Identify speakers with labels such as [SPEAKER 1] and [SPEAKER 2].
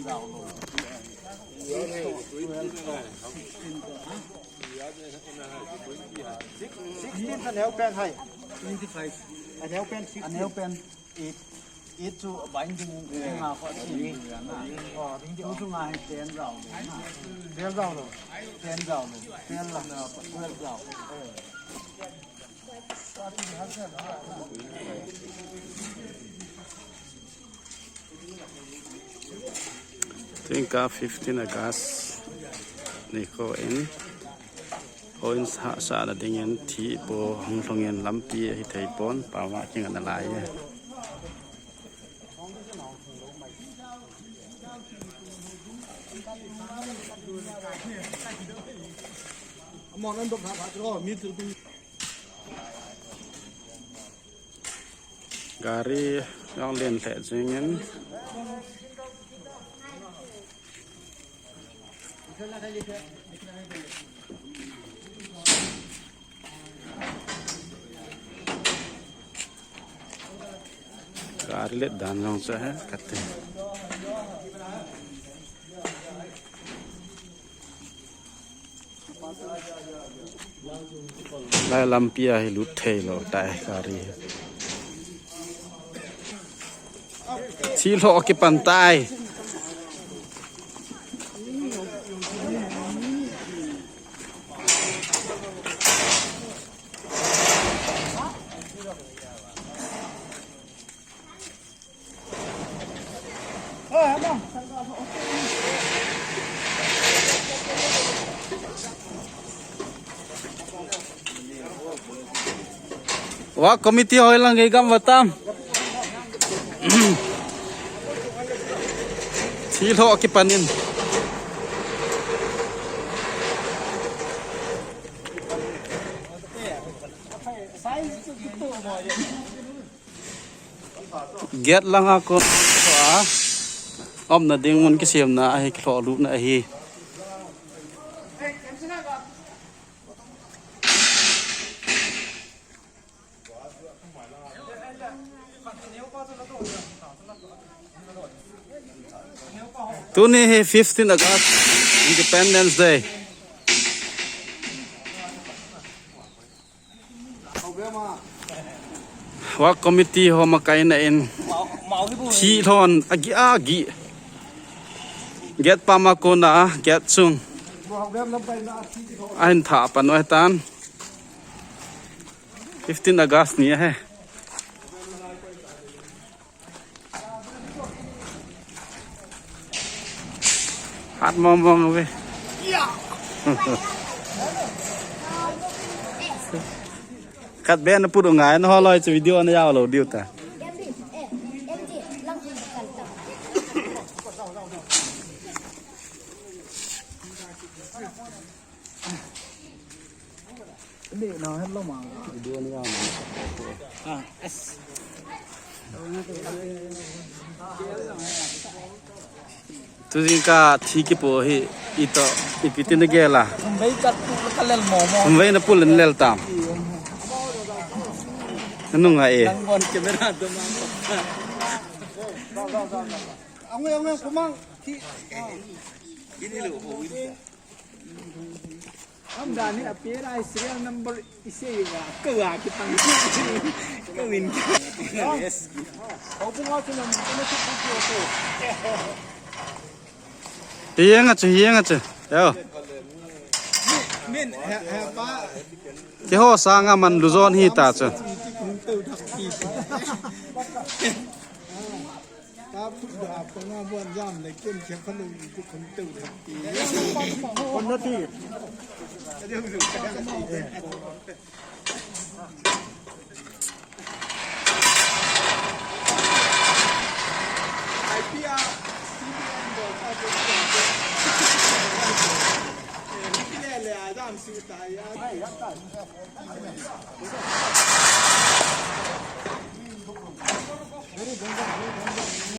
[SPEAKER 1] 16 anel pen hay 25 anel pen 8 to binding nga ko si tu tu nga ten rau lo ten la na 12 rau
[SPEAKER 2] Tingka 15 August Niko in Oin sa ada dengan ti po honglongen lampi hi thai pon pawa king an lai Gari yang len thai jingen Gari let dan long sa hai katte lai lampia hi lut thei lo tai gari chi lo ke pantai Wah, komiti hoi lang gay gam batam. Silo akipanin. Get lang ako. Om na ding mon kisem na ay klo lu na hi. Tuni 15 August Independence Day. Wa committee ho makai na in thi thon agi get pamako na get chung ain tha panoi tan 15 August ni hai hát mom okay cắt bé nó put ngai nó holoi cho video nó yao lo điều ta
[SPEAKER 1] để nó hết lâu mà
[SPEAKER 2] video nó yao tu jingka thiki po hi ito ipitin gela
[SPEAKER 1] mấy cắt kalel mò
[SPEAKER 2] mvei na pulen lel tam nanu nga e
[SPEAKER 1] con camera tôi mang ông ơi kumang thì ini lo ông đàn này appear ai serial number isi ya kewa kita kawin yes ông cũng ngau chung nó chụp video
[SPEAKER 2] hieng a chu yo
[SPEAKER 1] min ba
[SPEAKER 2] ke ho sanga man luzon hi ta chu
[SPEAKER 1] ta phúc đà phong buôn giam để kiên chế phân lượng củaคนtự thật thìคนnó thì